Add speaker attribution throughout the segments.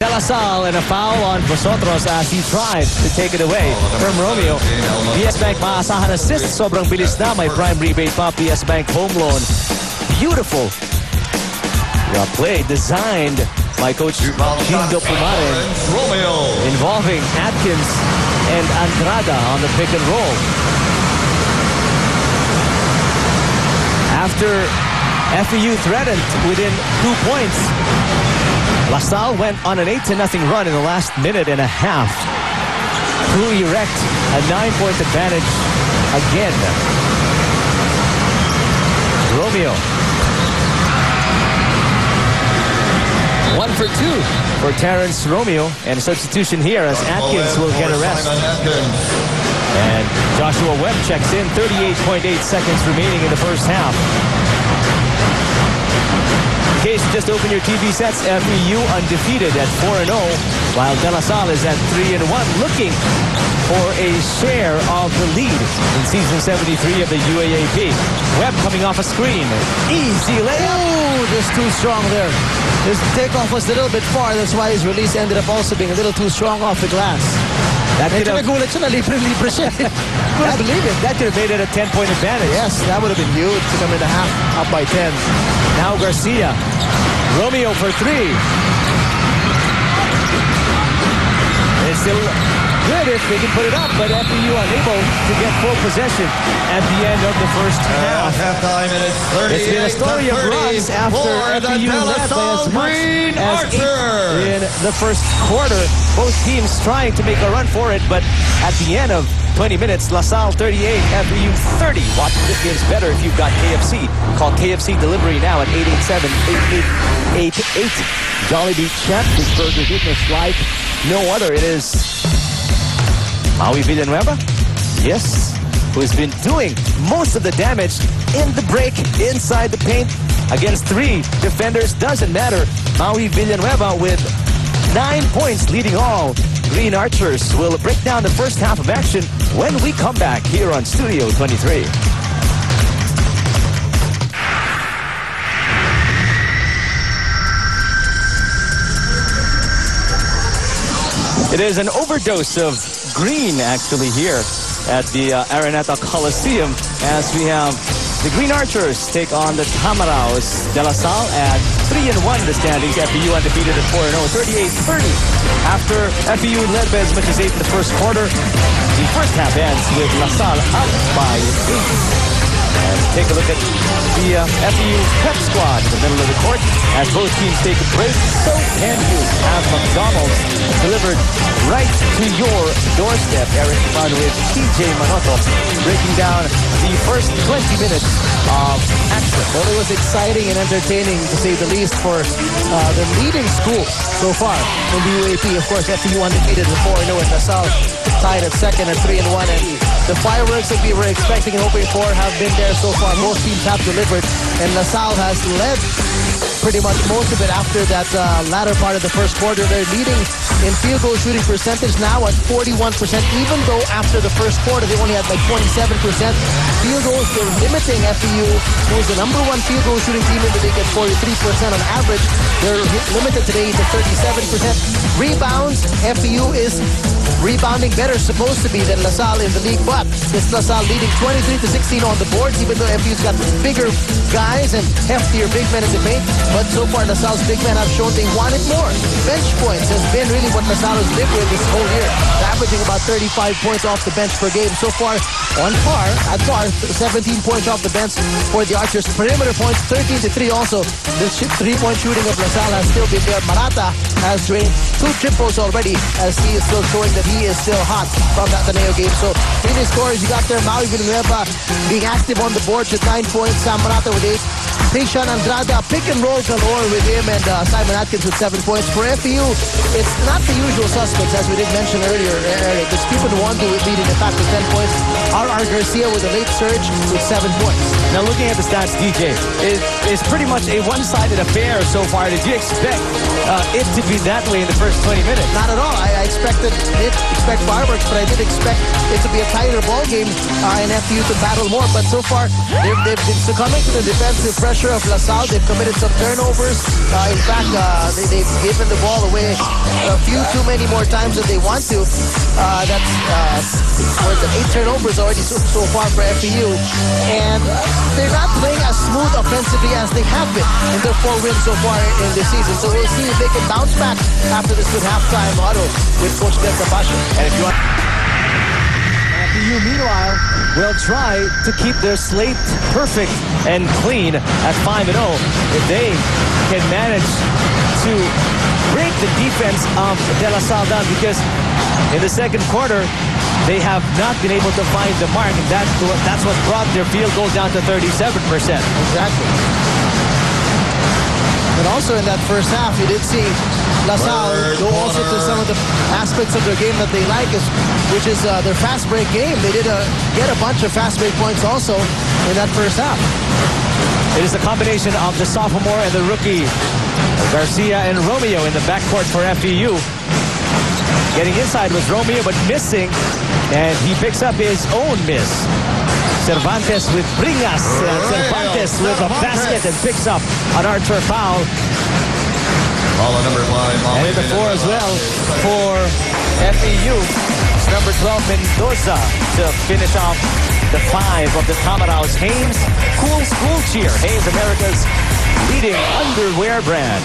Speaker 1: De La Salle and a foul on Vosotros as he tried to take it away from Romeo. PS Bank maasahan assist. Sobrang bilis na. May prime rebate pa. PS Bank home loan. Beautiful. Play designed by Coach Gindo Pumarin. Involving Atkins and Andrada on the pick and roll. After FEU threatened within 2 points, La Salle went on an 8-0 run in the last minute and a half to erect a 9-point advantage again. Romeo.
Speaker 2: 1 for 2
Speaker 1: for Terrence Romeo, and a substitution here as Atkins will get a rest. And Joshua Webb checks in. 38.8 seconds remaining in the first half. In case you just open your TV sets, FEU undefeated at 4-0, while De La Salle is at 3-1, looking for a share of the lead in season 73 of the UAAP. Webb coming off a screen. Easy layup.
Speaker 3: Oh, just too strong there. His takeoff was a little bit far. That's why his release ended up also being a little too strong off the glass.
Speaker 1: That could have,
Speaker 3: couldn't believe it.
Speaker 1: That could have made it a 10-point advantage.
Speaker 3: Yes, that would have been huge to come in the half up by 10.
Speaker 1: Now Garcia. Romeo for 3. It's still good if they can put it up, but FEU unable to get full possession at the end of the first half.
Speaker 4: Halftime, and it's
Speaker 1: It's been a story of runs after FEU led by as much as 8 in the first quarter. Both teams trying to make a run for it, but at the end of 20 minutes, La Salle 38, FEU 30. Watch this game's better if you've got KFC. Call KFC Delivery now at 887-8888. Jollibee Chef, this burger goodness like no other. It is Maui Villanueva, yes, who's been doing most of the damage in the break inside the paint against 3 defenders. Doesn't matter. Maui Villanueva with 9 points leading all Green Archers. Will break down the first half of action when we come back here on Studio 23. It is an overdose of green actually here at the Araneta Coliseum as we have the Green Archers take on the Tamaraos. De La Salle at 3-1 the standings. FEU undefeated at 4-0, 38-30. After FEU led by as much as 8 in the first quarter, the first half ends with La Salle up by 8. And take a look at the FEU prep squad in the middle of the court. As both teams take a break, so can you have McDonald's delivered right to your doorstep. Eric Fun with TJ Manoto breaking down the first 20 minutes of action.
Speaker 3: Well, it was exciting and entertaining, to say the least, for the leading school so far in the UAP. Of course, FEU undefeated at 4-0 and La Salle tied at second at 3-1. And the fireworks that we were expecting and hoping for have been there so far. Most teams have delivered, and La Salle has led pretty much most of it after that latter part of the first quarter. They're leading in field goal shooting percentage now at 41%, even though after the first quarter they only had like 27%. Field goals, they're limiting FEU, who's the #1 field goal shooting team in the league at 43% on average. They're limited today to 37%. Rebounds, FEU is rebounding better supposed to be than La Salle in the league, but it's La Salle leading 23-16 on the boards, even though FEU's got bigger guys and heftier big men in the paint. But so far, La Salle's big men have shown they want it more. Bench points has been really what La Salle has lived with this whole year, averaging about 35 points off the bench per game. So far, on par, at par, 17 points off the bench for the Archers. Perimeter points, 13-3 also. The 3-point shooting of La Salle has still been there. Marata has drained 2 triples already, as he is still showing that he is still hot from that Ateneo game. So, leading scorers, you got there Maui Villanueva being active on the boards with 9 points. Sam Marata with 8. Christian Andrada, pick and roll galore with him, and Simon Atkins with 7 points. For FEU, it's not the usual suspects, as we did mention earlier, Eric. It's Stephen Wando leading the pack with 10 points. R.R. Garcia with a late surge with 7 points.
Speaker 1: Now looking at the stats, DJ, it's pretty much a one-sided affair so far. Did you expect it to be that way in the first 20 minutes?
Speaker 3: Not at all. I expected it expect fireworks, but I did expect it to be a tighter ball game and FPU to battle more. But so far, they've been succumbing to the defensive pressure of LaSalle. They've committed some turnovers. In fact, they've given the ball away a few too many more times than they want to. That's 8 turnovers already so far for FPU. And they're not playing as smooth offensively as they have been in their 4 wins so far in this season. So we'll see if they can bounce back after this good halftime huddle with Coach Glenn Capascio.
Speaker 1: And if you want... FPU, meanwhile, will try to keep their slate perfect and clean at 5-0 if they can manage to break the defense of De La Salle down, because in the second quarter, they have not been able to find the mark, and that's what brought their field goal down to 37%.
Speaker 3: Exactly. But also in that first half, you did see LaSalle go also to some of the aspects of their game that they like, which is their fast break game. They did get a bunch of fast break points also in that first half.
Speaker 1: It is the combination of the sophomore and the rookie, Garcia and Romeo in the backcourt for FPU. Getting inside was Romeo, but missing, and he picks up his own miss. Cervantes with Bringas, and Cervantes with a basket and picks up an Archer foul. And in the 4 as well for FPU. It's number 12, Mendoza, to finish off the 5 of the Tamaraos. Hanes, cool school cheer. Hanes, America's leading underwear brand.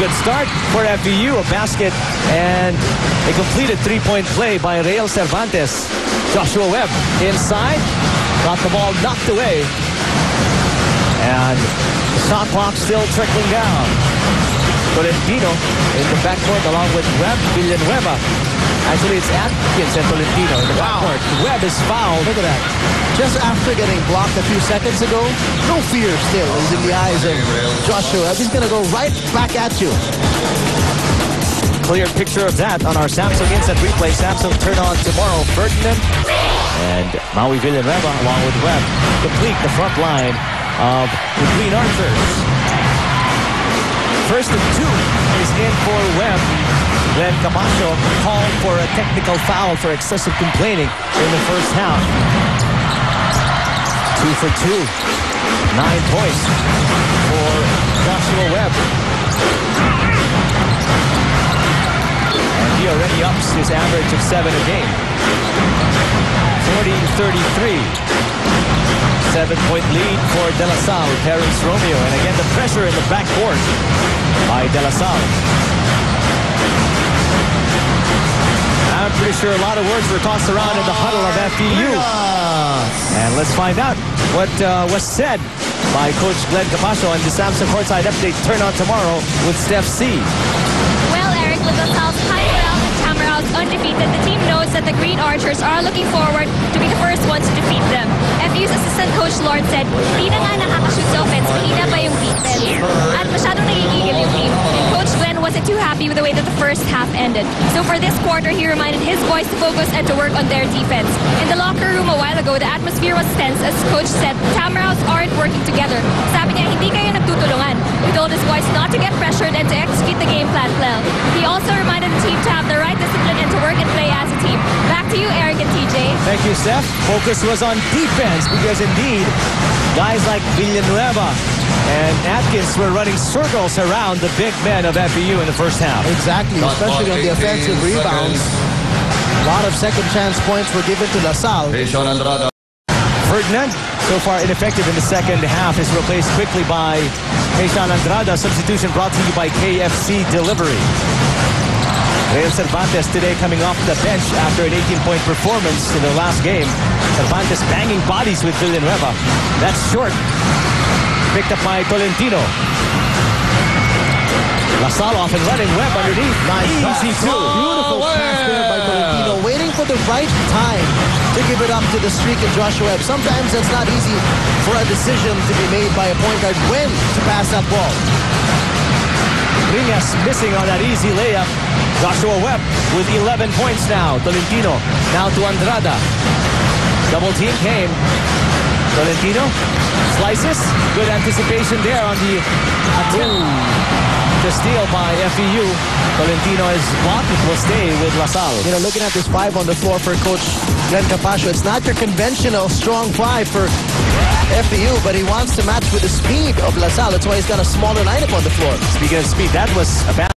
Speaker 1: Good start for FPU, a basket and a completed 3-point play by Real Cervantes. Joshua Webb inside, got the ball knocked away, and the shot clock still trickling down. Tolentino in the backcourt along with Webb, Villanueva. Actually, it's Atkins and Tolentino in the backcourt. Webb is fouled.
Speaker 3: Look at that. Just after getting blocked a few seconds ago, no fear still is in the eyes of Joshua. He's going to go right back at you.
Speaker 1: Clear picture of that on our Samsung Instant Replay. Samsung turn on tomorrow. Ferdinand and Maui Villanueva along with Webb complete the front line of the Green Archers. First and 2 is in for Webb. Glenn Camacho called for a technical foul for excessive complaining in the first half. 2 for 2. 9 points for Joshua Webb. And he already ups his average of 7 a game. 40-33. 7-point lead for De La Salle with Terrence Romeo. And again, the pressure in the backcourt by De La Salle. I'm pretty sure a lot of words were tossed around in the huddle of FPU. And let's find out what was said by Coach Glenn Capascio on the Samsung Courtside Update. Turn on tomorrow with Steph C.
Speaker 4: Well, Eric, with themselves high morale and Tamaraos undefeated, the team knows that the Green Archers are looking forward to be the first ones to defeat them. FPU's assistant coach Lord said, "Di na nga nakakashoot sa offense, mahina pa yung defense. At masyadong nagigigil yung team." And Coach Glenn wasn't too happy with the way that the first half ended. So for this quarter, he reminded his boys to focus and to work on their defense. In the locker room a while ago, the atmosphere was tense as Coach said Tamaraos aren't working together. Sabi niya, hindi kayo nagtutulungan. He told his boys not to get pressured and to execute the game plan well. He also reminded the team to have the right discipline and to work and play as a team. Back to you, Eric and TJ.
Speaker 1: Thank you, Steph. Focus was on defense because indeed, guys like Villanueva and Atkins were running circles around the big men of FPU in the first half.
Speaker 3: Exactly, especially on the offensive rebounds. A lot of second chance points were given to LaSalle.
Speaker 1: Ferdinand, so far ineffective in the second half, is replaced quickly by Haitian Andrada. Substitution brought to you by KFC Delivery. Real Cervantes today coming off the bench after an 18-point performance in the last game. Cervantes banging bodies with Villanueva. That's short. Picked up by Tolentino. LaSalle off and running. Webb underneath.
Speaker 3: Nice
Speaker 1: Easy
Speaker 3: pass.
Speaker 1: two.
Speaker 3: Beautiful pass there by Tolentino. Waiting for the right time to give it up to the streak of Joshua Webb. Sometimes it's not easy for a decision to be made by a point guard when to pass that ball.
Speaker 1: Bringas missing on that easy layup. Joshua Webb with 11 points now. Tolentino now to Andrada. Double team came. Tolentino slices. Good anticipation there on the attack. the steal by FEU. Tolentino is blocked. It will stay with LaSalle.
Speaker 3: You know, looking at this 5 on the floor for Coach Glenn Capascio, it's not your conventional strong 5 for FEU, but he wants to match with the speed of LaSalle. That's why he's got a smaller lineup on the floor.
Speaker 1: Speaking of speed, that was a bad